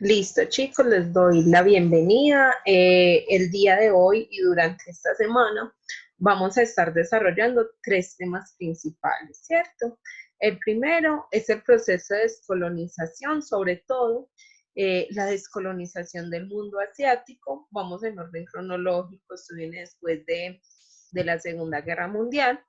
Listo, chicos, les doy la bienvenida. El día de hoy y durante esta semana vamos a estar desarrollando tres temas principales, ¿cierto? El primero es el proceso de descolonización, sobre todo la descolonización del mundo asiático. Vamos en orden cronológico, esto viene después de la Segunda Guerra Mundial.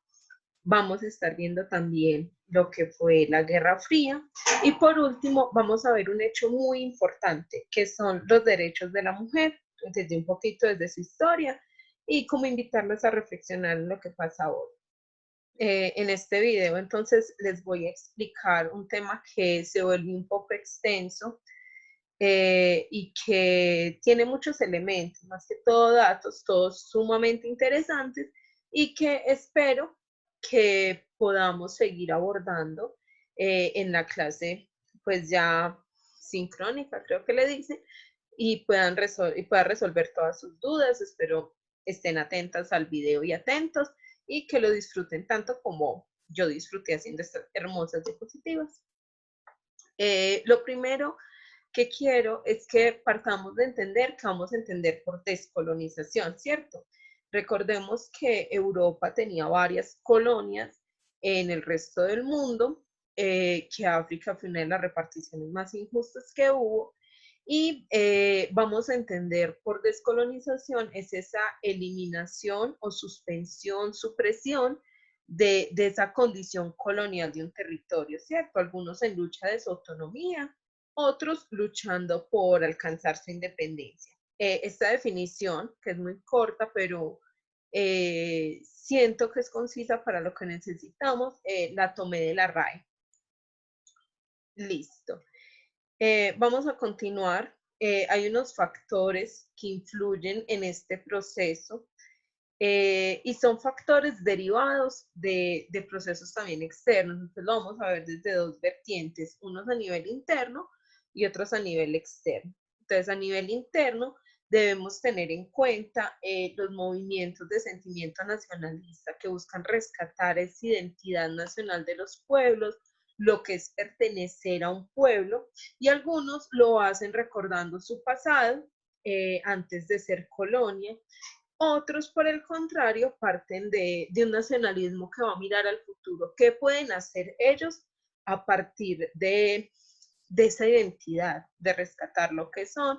Vamos a estar viendo también lo que fue la Guerra Fría y por último vamos a ver un hecho muy importante que son los derechos de la mujer, desde un poquito desde su historia y como invitarlos a reflexionar en lo que pasa hoy. En este video entonces les voy a explicar un tema que se vuelve un poco extenso y que tiene muchos elementos, más que todo datos, todos sumamente interesantes y que espero que podamos seguir abordando en la clase, pues ya sincrónica, creo que le dice, y puedan resolver todas sus dudas. Espero estén atentas al video y atentos y que lo disfruten tanto como yo disfruté haciendo estas hermosas diapositivas. Lo primero que quiero es que partamos de entender que vamos a entender por descolonización, ¿cierto? Recordemos que Europa tenía varias colonias en el resto del mundo, que África fue una de las reparticiones más injustas que hubo, y vamos a entender por descolonización es esa eliminación o suspensión, supresión de esa condición colonial de un territorio, ¿cierto? Algunos en lucha de su autonomía, otros luchando por alcanzar su independencia. Esta definición, que es muy corta, pero siento que es concisa para lo que necesitamos, la tomé de la RAE. Listo. Vamos a continuar. Hay unos factores que influyen en este proceso y son factores derivados de procesos también externos. Entonces lo vamos a ver desde dos vertientes, unos a nivel interno y otros a nivel externo. Entonces a nivel interno debemos tener en cuenta los movimientos de sentimiento nacionalista que buscan rescatar esa identidad nacional de los pueblos, lo que es pertenecer a un pueblo, y algunos lo hacen recordando su pasado antes de ser colonia. Otros, por el contrario, parten de un nacionalismo que va a mirar al futuro. ¿Qué pueden hacer ellos a partir de esa identidad, de rescatar lo que son?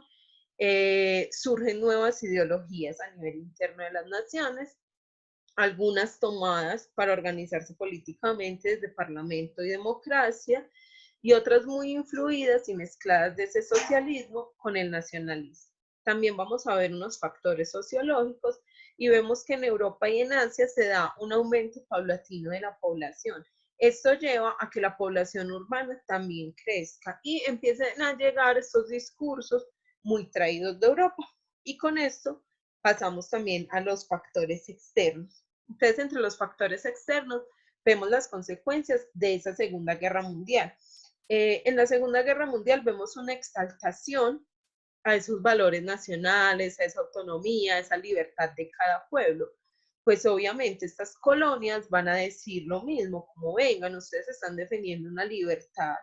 Surgen nuevas ideologías a nivel interno de las naciones, algunas tomadas para organizarse políticamente desde parlamento y democracia, y otras muy influidas y mezcladas de ese socialismo con el nacionalismo. También vamos a ver unos factores sociológicos y vemos que en Europa y en Asia se da un aumento paulatino de la población. Esto lleva a que la población urbana también crezca y empiecen a llegar estos discursos muy traídos de Europa. Y con esto pasamos también a los factores externos. Entonces, entre los factores externos vemos las consecuencias de esa Segunda Guerra Mundial. En la Segunda Guerra Mundial vemos una exaltación a esos valores nacionales, a esa autonomía, a esa libertad de cada pueblo. Pues obviamente estas colonias van a decir lo mismo, como vengan, ustedes están defendiendo una libertad,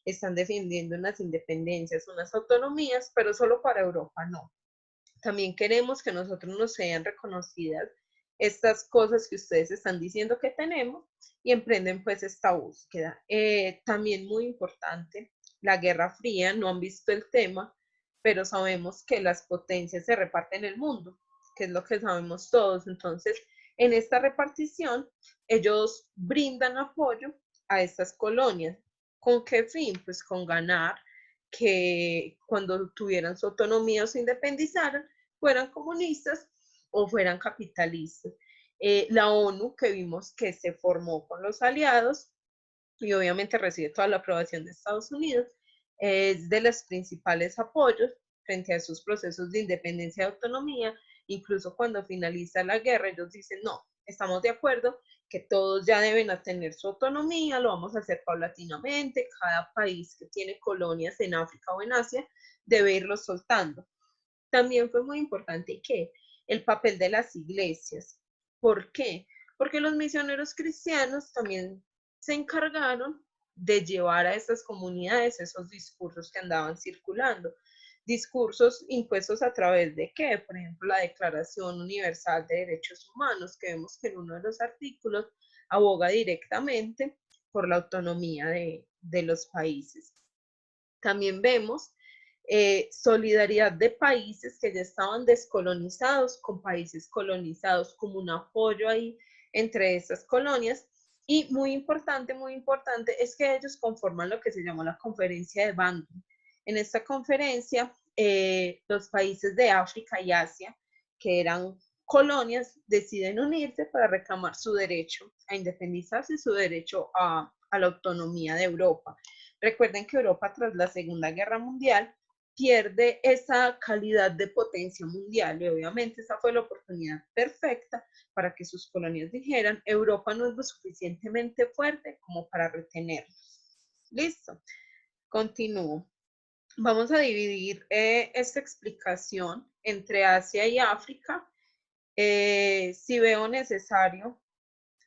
están defendiendo unas independencias, unas autonomías, pero solo para Europa no. También queremos que nosotros nos sean reconocidas estas cosas que ustedes están diciendo que tenemos y emprenden pues esta búsqueda. También muy importante, la Guerra Fría, no han visto el tema, pero sabemos que las potencias se reparten el mundo, que es lo que sabemos todos. Entonces, en esta repartición, ellos brindan apoyo a estas colonias. ¿Con qué fin? Pues con ganar, que cuando tuvieran su autonomía o se independizaran, fueran comunistas o fueran capitalistas. La ONU, que vimos que se formó con los aliados y obviamente recibe toda la aprobación de Estados Unidos, es de los principales apoyos frente a sus procesos de independencia y autonomía. Incluso cuando finaliza la guerra, ellos dicen, no, estamos de acuerdo que todos ya deben tener su autonomía, lo vamos a hacer paulatinamente, cada país que tiene colonias en África o en Asia debe irlo soltando. También fue muy importante que el papel de las iglesias. ¿Por qué? Porque los misioneros cristianos también se encargaron de llevar a estas comunidades esos discursos que andaban circulando. discursos impuestos a través de qué, por ejemplo, la Declaración Universal de Derechos Humanos, que vemos que en uno de los artículos aboga directamente por la autonomía de los países. También vemos solidaridad de países que ya estaban descolonizados con países colonizados, como un apoyo ahí entre estas colonias. Y muy importante es que ellos conforman lo que se llamó la conferencia de Bandung. En esta conferencia, los países de África y Asia, que eran colonias, deciden unirse para reclamar su derecho a independizarse y su derecho a la autonomía de Europa. Recuerden que Europa, tras la Segunda Guerra Mundial, pierde esa calidad de potencia mundial y obviamente esa fue la oportunidad perfecta para que sus colonias dijeran: Europa no es lo suficientemente fuerte como para retenernos. Listo, continúo. Vamos a dividir esta explicación entre Asia y África. Si veo necesario,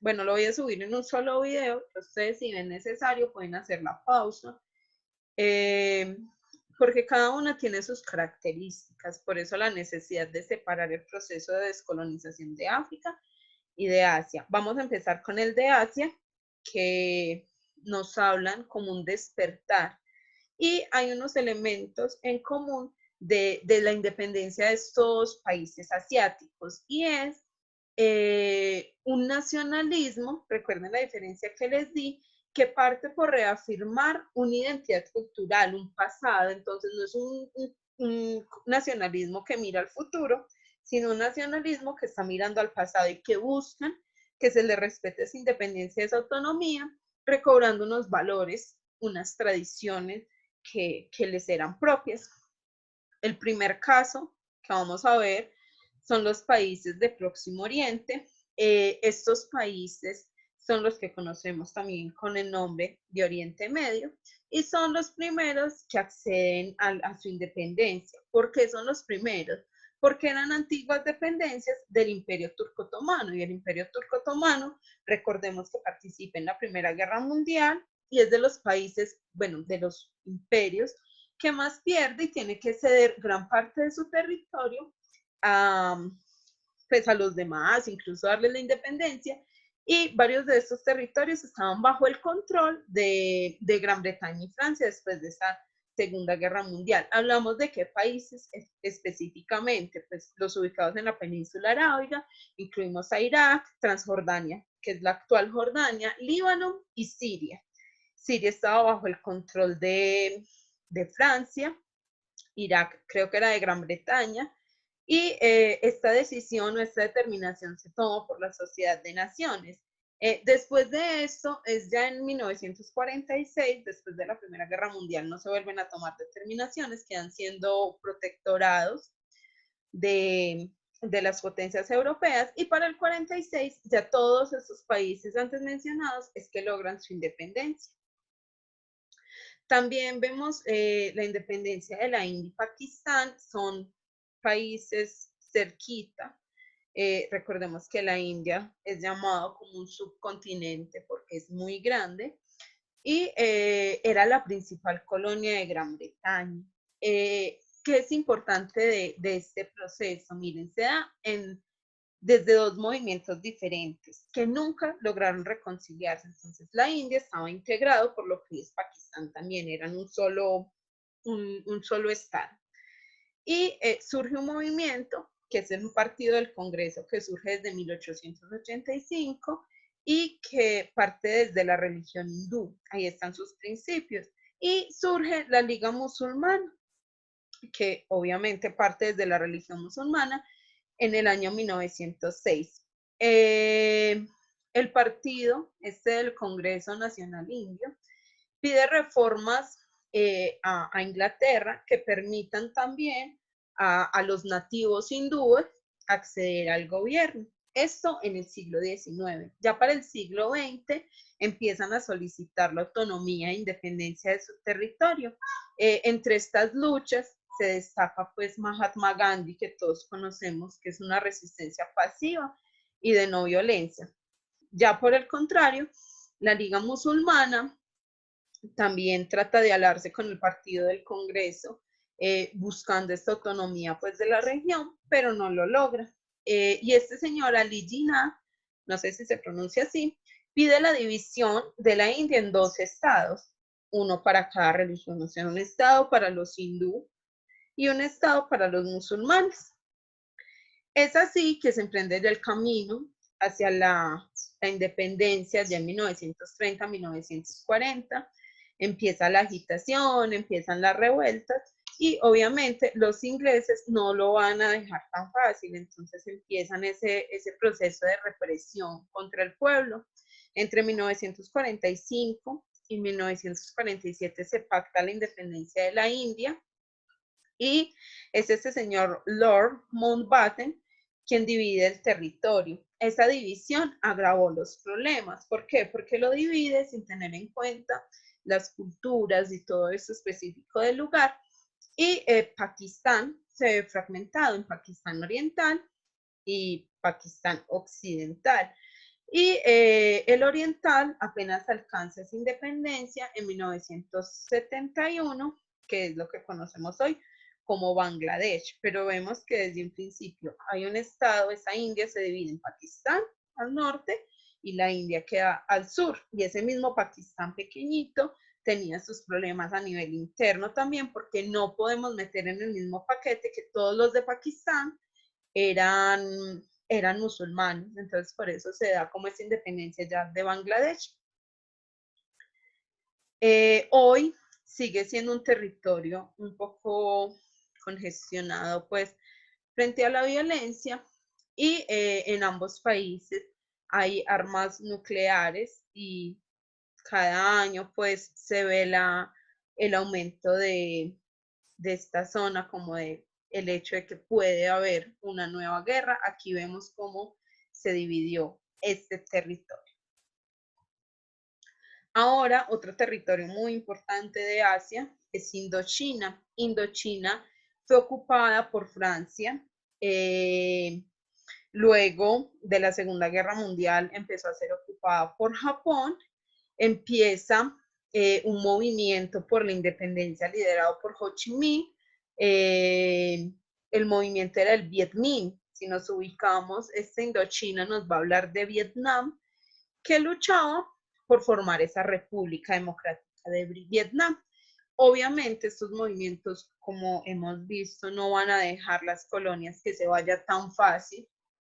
bueno, lo voy a subir en un solo video. Ustedes, si ven necesario, pueden hacer la pausa. Porque cada una tiene sus características, por eso la necesidad de separar el proceso de descolonización de África y de Asia. Vamos a empezar con el de Asia, que nos hablan como un despertar, y hay unos elementos en común de la independencia de estos países asiáticos, y es un nacionalismo, recuerden la diferencia que les di, que parte por reafirmar una identidad cultural, un pasado. Entonces no es un nacionalismo que mira al futuro, sino un nacionalismo que está mirando al pasado y que buscan que se le respete esa independencia y esa autonomía, recobrando unos valores, unas tradiciones que les eran propias. El primer caso que vamos a ver son los países de Próximo Oriente. Estos países son los que conocemos también con el nombre de Oriente Medio y son los primeros que acceden a su independencia. ¿Por qué son los primeros? Porque eran antiguas dependencias del Imperio Turco Otomano, y el Imperio Turco Otomano, recordemos que participa en la Primera Guerra Mundial y es de los países, bueno, de los imperios que más pierde y tiene que ceder gran parte de su territorio pues a los demás, incluso darle la independencia, y varios de estos territorios estaban bajo el control de Gran Bretaña y Francia después de esa Segunda Guerra Mundial. Hablamos de qué países específicamente, pues los ubicados en la península arábiga, incluimos a Irak, Transjordania, que es la actual Jordania, Líbano y Siria. Siria estaba bajo el control de Francia, Irak creo que era de Gran Bretaña, y esta decisión o esta determinación se tomó por la Sociedad de Naciones. Después de esto, es ya en 1946, después de la Primera Guerra Mundial, no se vuelven a tomar determinaciones, quedan siendo protectorados de las potencias europeas, y para el 46 ya todos esos países antes mencionados es que logran su independencia. También vemos la independencia de la India y Pakistán, son países cerquita. Recordemos que la India es llamado como un subcontinente porque es muy grande y era la principal colonia de Gran Bretaña. ¿Qué es importante de este proceso? Miren, se da desde dos movimientos diferentes que nunca lograron reconciliarse. Entonces la India estaba integrado por lo que es Pakistán también, eran un solo estado. Y surge un movimiento que es el Partido del Congreso, que surge desde 1885 y que parte desde la religión hindú. Ahí están sus principios. Y surge la Liga Musulmana, que obviamente parte desde la religión musulmana, en el año 1906. El partido, del Congreso Nacional Indio, pide reformas a Inglaterra que permitan también a los nativos hindúes acceder al gobierno. Esto en el siglo XIX. Ya para el siglo XX empiezan a solicitar la autonomía e independencia de su territorio. Entre estas luchas se destaca pues Mahatma Gandhi, que todos conocemos, que es una resistencia pasiva y de no violencia. Ya por el contrario, la Liga Musulmana también trata de aliarse con el Partido del Congreso buscando esta autonomía pues de la región, pero no lo logra. Y este señor Ali Jinnah, no sé si se pronuncia así, pide la división de la India en dos estados, uno para cada religión, o sea, un estado para los hindú y un estado para los musulmanes. Es así que se emprende el camino hacia la independencia ya en 1930-1940. Empieza la agitación, empiezan las revueltas y obviamente los ingleses no lo van a dejar tan fácil, entonces empiezan ese proceso de represión contra el pueblo. Entre 1945 y 1947 se pacta la independencia de la India y es este señor Lord Mountbatten quien divide el territorio. Esa división agravó los problemas. ¿Por qué? Porque lo divide sin tener en cuenta las culturas y todo eso específico del lugar. Y Pakistán se ve fragmentado en Pakistán Oriental y Pakistán Occidental. Y el Oriental apenas alcanza esa independencia en 1971, que es lo que conocemos hoy como Bangladesh, pero vemos que desde un principio hay un estado, esa India se divide en Pakistán al norte y la India queda al sur, y ese mismo Pakistán pequeñito tenía sus problemas a nivel interno también, porque no podemos meter en el mismo paquete que todos los de Pakistán eran musulmanes, entonces por eso se da como esa independencia ya de Bangladesh. Hoy sigue siendo un territorio un poco congestionado, pues, frente a la violencia, y en ambos países hay armas nucleares y cada año, pues, se ve el aumento de esta zona, como de el hecho de que puede haber una nueva guerra. Aquí vemos cómo se dividió este territorio. Ahora, otro territorio muy importante de Asia es Indochina. Indochina fue ocupada por Francia. Luego de la Segunda Guerra Mundial empezó a ser ocupada por Japón. Empieza un movimiento por la independencia liderado por Ho Chi Minh. El movimiento era el Viet Minh. Si nos ubicamos, esta Indochina nos va a hablar de Vietnam, que luchaba por formar esa República Democrática de Vietnam. Obviamente estos movimientos, como hemos visto, no van a dejar las colonias que se vaya tan fácil,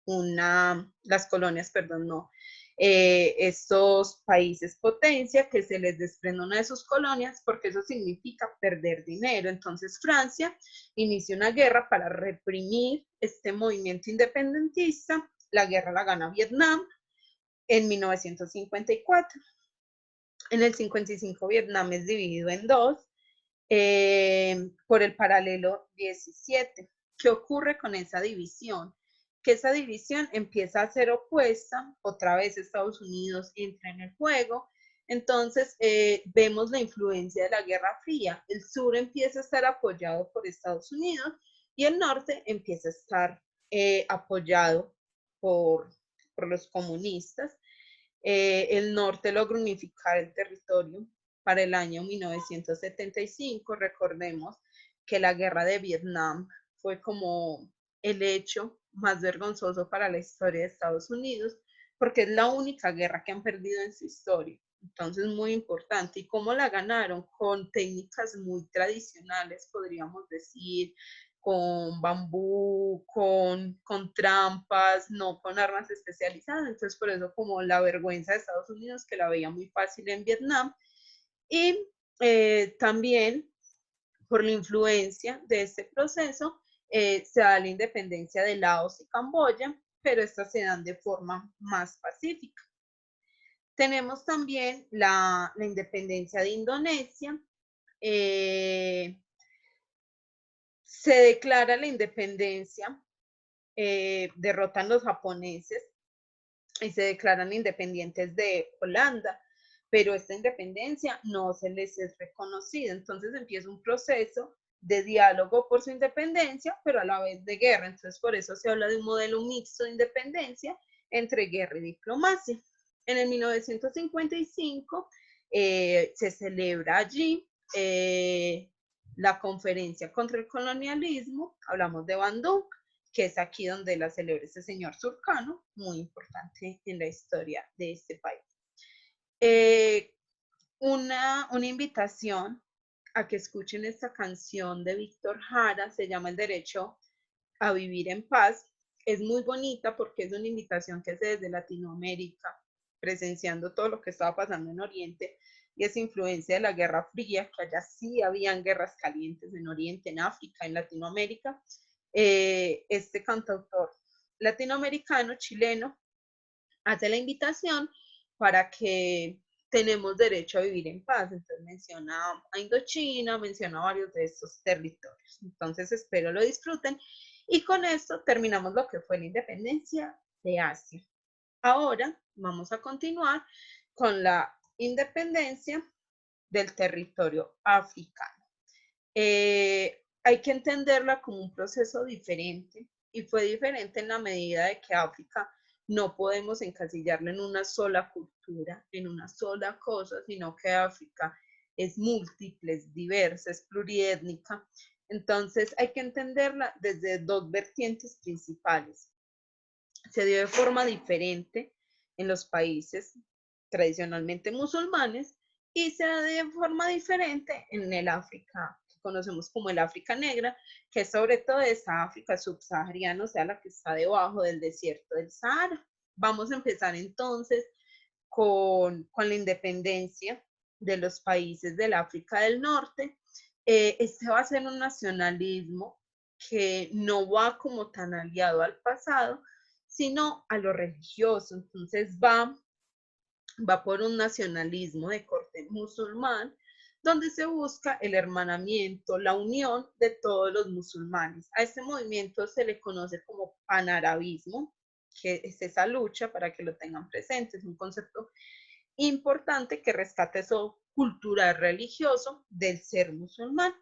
las colonias, perdón, no, estos países potencia, que se les desprenda una de sus colonias, porque eso significa perder dinero. Entonces Francia inicia una guerra para reprimir este movimiento independentista. La guerra la gana Vietnam en 1954. En el 55 Vietnam es dividido en dos por el paralelo 17. ¿Qué ocurre con esa división? Que esa división empieza a ser opuesta, otra vez Estados Unidos entra en el juego, entonces vemos la influencia de la Guerra Fría. El sur empieza a estar apoyado por Estados Unidos y el norte empieza a estar apoyado por los comunistas. El norte logra unificar el territorio para el año 1975. Recordemos que la guerra de Vietnam fue como el hecho más vergonzoso para la historia de Estados Unidos, porque es la única guerra que han perdido en su historia. Entonces, muy importante. ¿Y cómo la ganaron? Con técnicas muy tradicionales, podríamos decir, con bambú, con trampas, no con armas especializadas. Entonces, por eso como la vergüenza de Estados Unidos, que la veía muy fácil en Vietnam. Y también por la influencia de este proceso, se da la independencia de Laos y Camboya, pero estas se dan de forma más pacífica. Tenemos también la independencia de Indonesia. Se declara la independencia, derrotan los japoneses y se declaran independientes de Holanda, pero esta independencia no se les es reconocida. Entonces empieza un proceso de diálogo por su independencia, pero a la vez de guerra. Entonces por eso se habla de un modelo mixto de independencia entre guerra y diplomacia. En el 1955 se celebra allí la conferencia contra el colonialismo, hablamos de Bandung, que es aquí donde la celebra este señor Surcano, muy importante en la historia de este país. Una invitación a que escuchen esta canción de Víctor Jara, se llama El Derecho a Vivir en Paz. Es muy bonita porque es una invitación que hace desde Latinoamérica, presenciando todo lo que estaba pasando en Oriente y esa influencia de la Guerra Fría, que allá sí habían guerras calientes en Oriente, en África, en Latinoamérica. Este cantautor latinoamericano, chileno, hace la invitación para que tenemos derecho a vivir en paz. Entonces menciona a Indochina, menciona varios de estos territorios. Entonces espero lo disfruten. Y con esto terminamos lo que fue la independencia de Asia. Ahora vamos a continuar con la independencia del territorio africano. Hay que entenderla como un proceso diferente y fue diferente en la medida de que África no podemos encasillarla en una sola cultura, en una sola cosa, sino que África es múltiple, es diversa, es pluriétnica. Entonces hay que entenderla desde dos vertientes principales. Se dio de forma diferente en los países tradicionalmente musulmanes y se da de forma diferente en el África que conocemos como el África negra, que es sobre todo esa África subsahariana, o sea, la que está debajo del desierto del Sahara. Vamos a empezar entonces con la independencia de los países del África del Norte. Este va a ser un nacionalismo que no va como tan aliado al pasado, sino a lo religioso. Entonces va por un nacionalismo de corte musulmán, donde se busca el hermanamiento, la unión de todos los musulmanes. A este movimiento se le conoce como panarabismo, que es esa lucha, para que lo tengan presente, es un concepto importante que rescata eso cultural religioso del ser musulmán.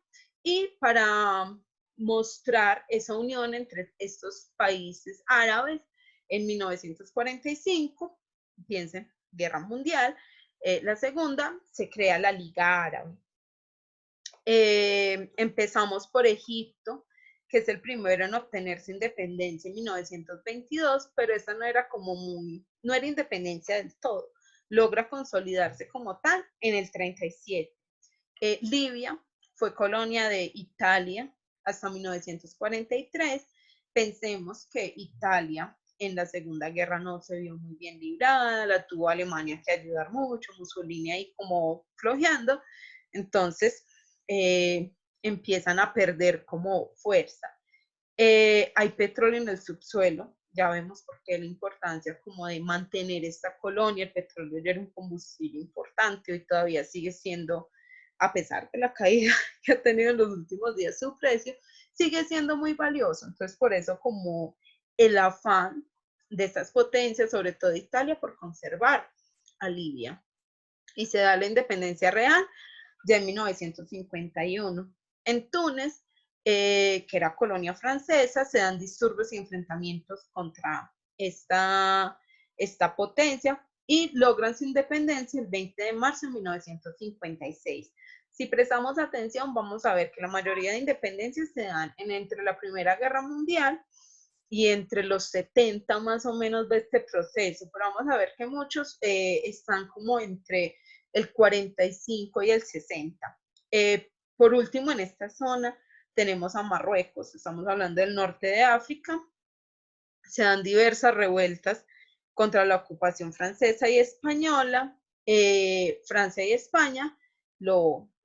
Y para mostrar esa unión entre estos países árabes, en 1945, piensen, Guerra Mundial, la segunda, se crea la Liga Árabe. Empezamos por Egipto, que es el primero en obtener su independencia en 1922, pero esa no era como no era independencia del todo. Logra consolidarse como tal en el 37. Libia fue colonia de Italia hasta 1943. Pensemos que Italia en la Segunda Guerra no se vio muy bien librada, la tuvo Alemania que ayudar mucho, Mussolini ahí como flojeando, entonces empiezan a perder como fuerza. Hay petróleo en el subsuelo, ya vemos por qué la importancia como de mantener esta colonia. El petróleo ya era un combustible importante, hoy todavía sigue siendo, a pesar de la caída que ha tenido en los últimos días su precio, sigue siendo muy valioso. Entonces por eso como el afán de estas potencias, sobre todo Italia, por conservar a Libia. Y se da la independencia real ya en 1951. En Túnez, que era colonia francesa, se dan disturbios y enfrentamientos contra esta potencia y logran su independencia el 20 de marzo de 1956. Si prestamos atención, vamos a ver que la mayoría de independencias se dan entre la Primera Guerra Mundial y entre los 70 más o menos de este proceso, pero vamos a ver que muchos están como entre el 45 y el 60. Por último, en esta zona tenemos a Marruecos, estamos hablando del norte de África, se dan diversas revueltas contra la ocupación francesa y española. Francia y España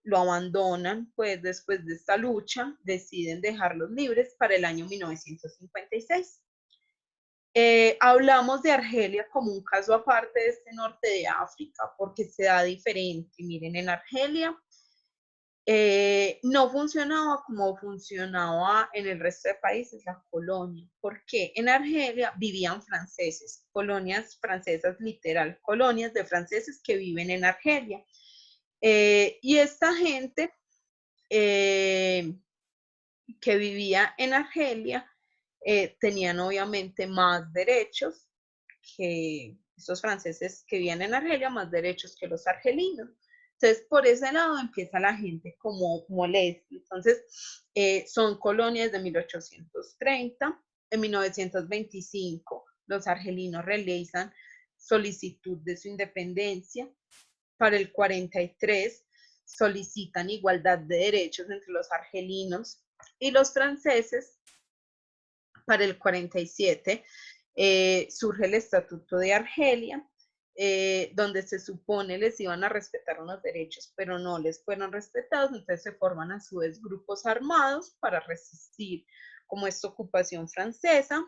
lo abandonan, pues después de esta lucha deciden dejarlos libres para el año 1956. Hablamos de Argelia como un caso aparte de este norte de África, porque se da diferente. Miren, en Argelia no funcionaba como funcionaba en el resto de países la colonia. ¿Por qué? En Argelia vivían franceses, colonias francesas literal, colonias de franceses que viven en Argelia. Y esta gente que vivía en Argelia tenían obviamente más derechos que estos franceses que vivían en Argelia, más derechos que los argelinos. Entonces, por ese lado empieza la gente como molesta. Entonces, son colonias de 1830. En 1925, los argelinos realizan solicitud de su independencia. Para el 43, solicitan igualdad de derechos entre los argelinos y los franceses. Para el 47, surge el Estatuto de Argelia, donde se supone les iban a respetar unos derechos, pero no les fueron respetados, entonces se forman a su vez grupos armados para resistir como esta ocupación francesa.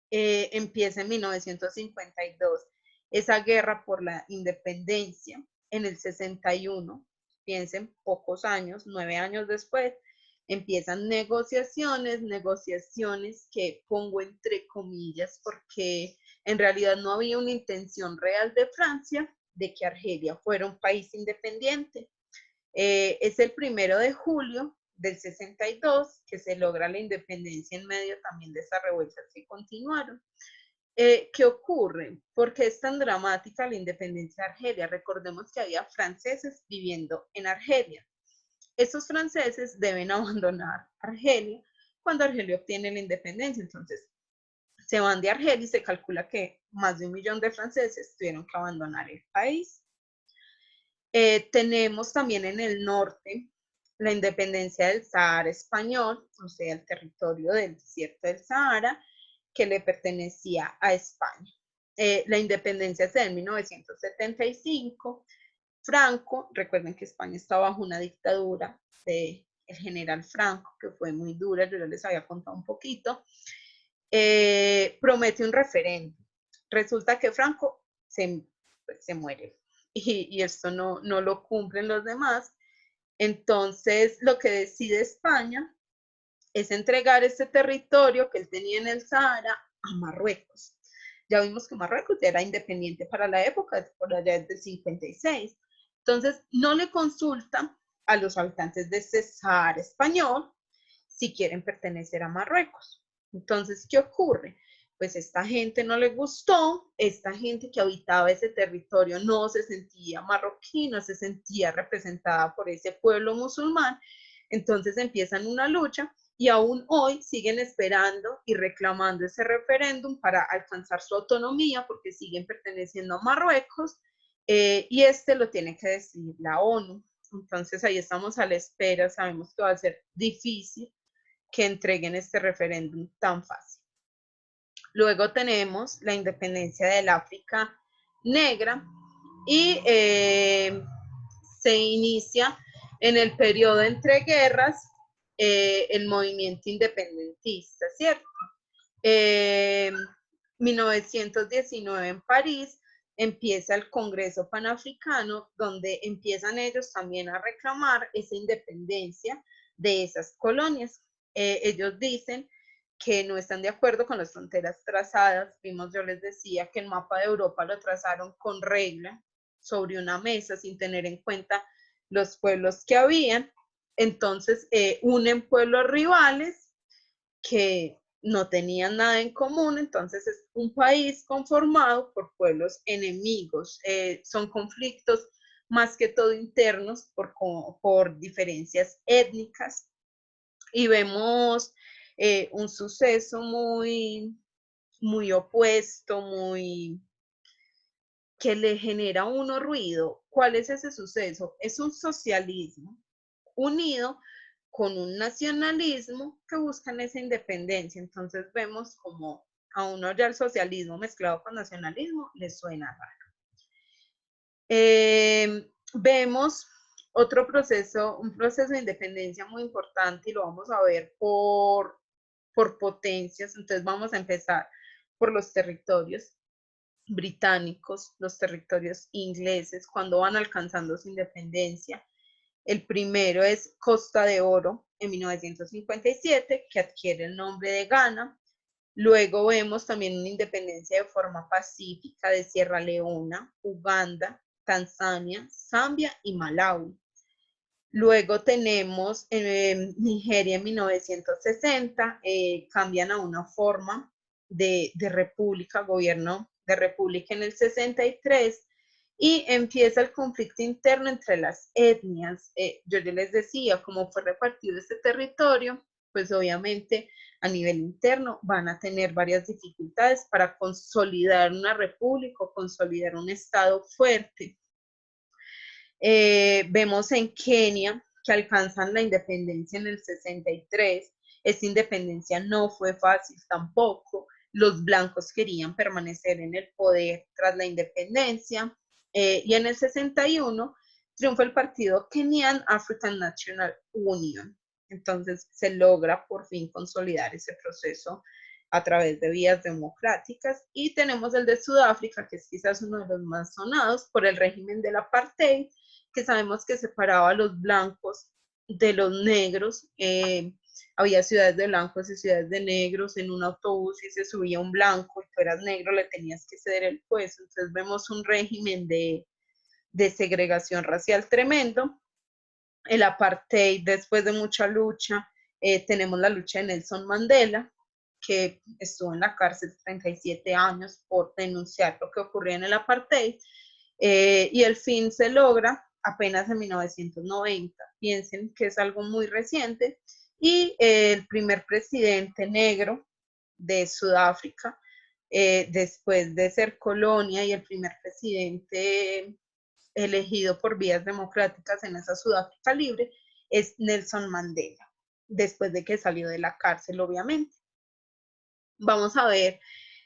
Empieza en 1952 esa guerra por la independencia. En el 61, piensen, pocos años, 9 años después, empiezan negociaciones que pongo entre comillas porque en realidad no había una intención real de Francia de que Argelia fuera un país independiente. Es el 1 de julio del 62 que se logra la independencia en medio también de esas revueltas que continuaron. ¿Qué ocurre? ¿Por qué es tan dramática la independencia de Argelia? Recordemos que había franceses viviendo en Argelia. Esos franceses deben abandonar Argelia cuando Argelia obtiene la independencia. Entonces, se van de Argelia y se calcula que más de 1 millón de franceses tuvieron que abandonar el país. Tenemos también en el norte la independencia del Sahara español, o sea, el territorio del desierto del Sahara, que le pertenecía a España. La independencia se da en 1975. Franco, recuerden que España está bajo una dictadura del general Franco, que fue muy dura, yo ya les había contado un poquito, promete un referéndum. Resulta que Franco se muere y esto no lo cumplen los demás. Entonces, lo que decide España es entregar este territorio que él tenía en el Sahara a Marruecos. Ya vimos que Marruecos ya era independiente para la época, por allá desde el 56. Entonces, no le consulta a los habitantes de ese Sahara español si quieren pertenecer a Marruecos. Entonces, ¿qué ocurre? Pues esta gente no le gustó, esta gente que habitaba ese territorio no se sentía marroquí, no se sentía representada por ese pueblo musulmán, entonces empiezan una lucha y aún hoy siguen esperando y reclamando ese referéndum para alcanzar su autonomía porque siguen perteneciendo a Marruecos, y este lo tiene que decidir la ONU. Entonces ahí estamos a la espera, sabemos que va a ser difícil que entreguen este referéndum tan fácil. Luego tenemos la independencia del África negra y se inicia en el periodo entre guerras el movimiento independentista, ¿cierto? 1919 en París empieza el Congreso Panafricano, donde empiezan ellos también a reclamar esa independencia de esas colonias. Ellos dicen que no están de acuerdo con las fronteras trazadas. Vimos, yo les decía que el mapa de Europa lo trazaron con regla sobre una mesa sin tener en cuenta los pueblos que habían. Entonces, unen pueblos rivales que no tenían nada en común, entonces es un país conformado por pueblos enemigos. Son conflictos más que todo internos por diferencias étnicas y vemos un suceso muy opuesto, que le genera a uno ruido. ¿Cuál es ese suceso? Es un socialismo unido con un nacionalismo que buscan esa independencia. Entonces vemos como a uno ya el socialismo mezclado con nacionalismo le suena raro. Vemos otro proceso, un proceso de independencia muy importante y lo vamos a ver por potencias. Entonces vamos a empezar por los territorios británicos, los territorios ingleses, cuando van alcanzando su independencia. El primero es Costa de Oro en 1957, que adquiere el nombre de Ghana. Luego vemos también una independencia de forma pacífica de Sierra Leona, Uganda, Tanzania, Zambia y Malawi. Luego tenemos Nigeria en 1960, cambian a una forma de república, gobierno de república en el 63, y empieza el conflicto interno entre las etnias. Yo ya les decía, cómo fue repartido este territorio, pues obviamente a nivel interno van a tener varias dificultades para consolidar una república o consolidar un estado fuerte. Vemos en Kenia que alcanzan la independencia en el 63. Esta independencia no fue fácil tampoco. Los blancos querían permanecer en el poder tras la independencia. Y en el 61 triunfa el partido Kenyan African National Union. Entonces se logra por fin consolidar ese proceso a través de vías democráticas. Y tenemos el de Sudáfrica, que es quizás uno de los más sonados por el régimen del apartheid, que sabemos que separaba a los blancos de los negros. Había ciudades de blancos y ciudades de negros. En un autobús, y se subía un blanco y tú eras negro, le tenías que ceder el puesto. Entonces vemos un régimen de segregación racial tremendo. El apartheid, después de mucha lucha, tenemos la lucha de Nelson Mandela, que estuvo en la cárcel 37 años por denunciar lo que ocurría en el apartheid, y el fin se logra apenas en 1990. Piensen que es algo muy reciente, y el primer presidente negro de Sudáfrica, después de ser colonia, y el primer presidente elegido por vías democráticas en esa Sudáfrica libre, es Nelson Mandela, después de que salió de la cárcel, obviamente. Vamos a ver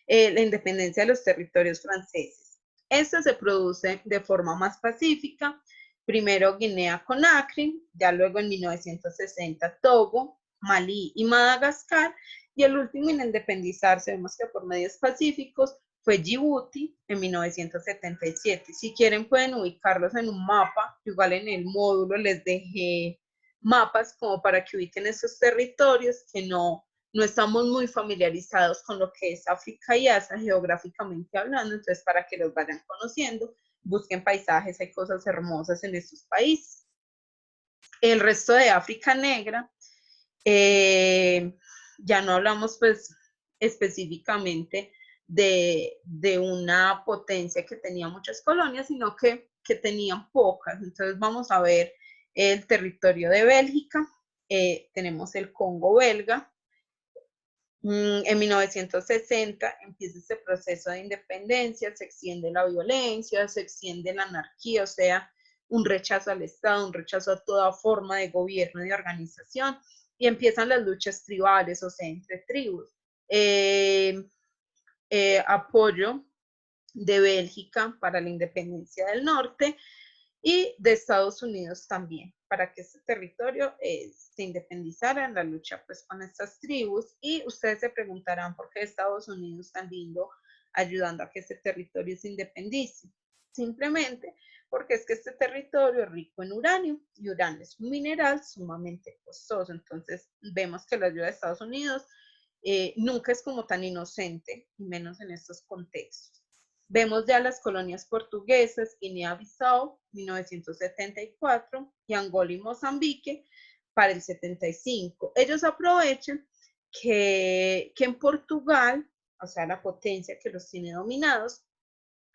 la independencia de los territorios franceses. Esto se produce de forma más pacífica, primero Guinea-Conakry, ya luego en 1960 Togo, Malí y Madagascar, y el último en independizarse, vemos que por medios pacíficos, fue Djibouti en 1977. Si quieren pueden ubicarlos en un mapa, igual en el módulo les dejé mapas como para que ubiquen esos territorios que no estamos muy familiarizados con lo que es África y Asia geográficamente hablando. Entonces para que los vayan conociendo, busquen paisajes, hay cosas hermosas en estos países. El resto de África negra, ya no hablamos pues específicamente de una potencia que tenía muchas colonias, sino que tenían pocas. Entonces vamos a ver el territorio de Bélgica, tenemos el Congo belga. En 1960 empieza este proceso de independencia, se extiende la violencia, se extiende la anarquía, o sea, un rechazo al Estado, un rechazo a toda forma de gobierno y de organización, y empiezan las luchas tribales, o sea, entre tribus. Apoyo de Bélgica para la independencia del norte y de Estados Unidos también, para que este territorio se independizara en la lucha pues con estas tribus. Y ustedes se preguntarán por qué Estados Unidos tan lindo ayudando a que este territorio se independice. Simplemente porque es que este territorio es rico en uranio, y uranio es un mineral sumamente costoso. Entonces vemos que la ayuda de Estados Unidos nunca es como tan inocente, y menos en estos contextos. Vemos ya las colonias portuguesas, Guinea-Bissau, 1974, y Angola y Mozambique para el 75. Ellos aprovechan que en Portugal, o sea, la potencia que los tiene dominados,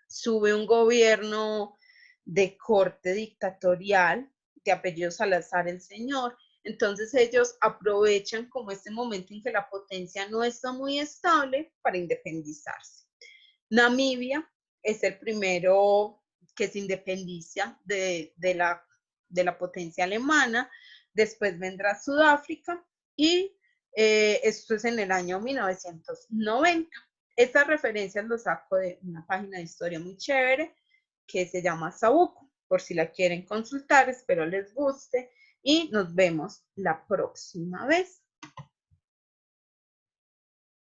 sube un gobierno de corte dictatorial, de apellido Salazar el Señor. Entonces ellos aprovechan como este momento en que la potencia no está muy estable para independizarse. Namibia es el primero que se independiza de la potencia alemana. Después vendrá Sudáfrica, y esto es en el año 1990. Estas referencias lo saco de una página de historia muy chévere que se llama Sabuco, por si la quieren consultar. Espero les guste y nos vemos la próxima vez.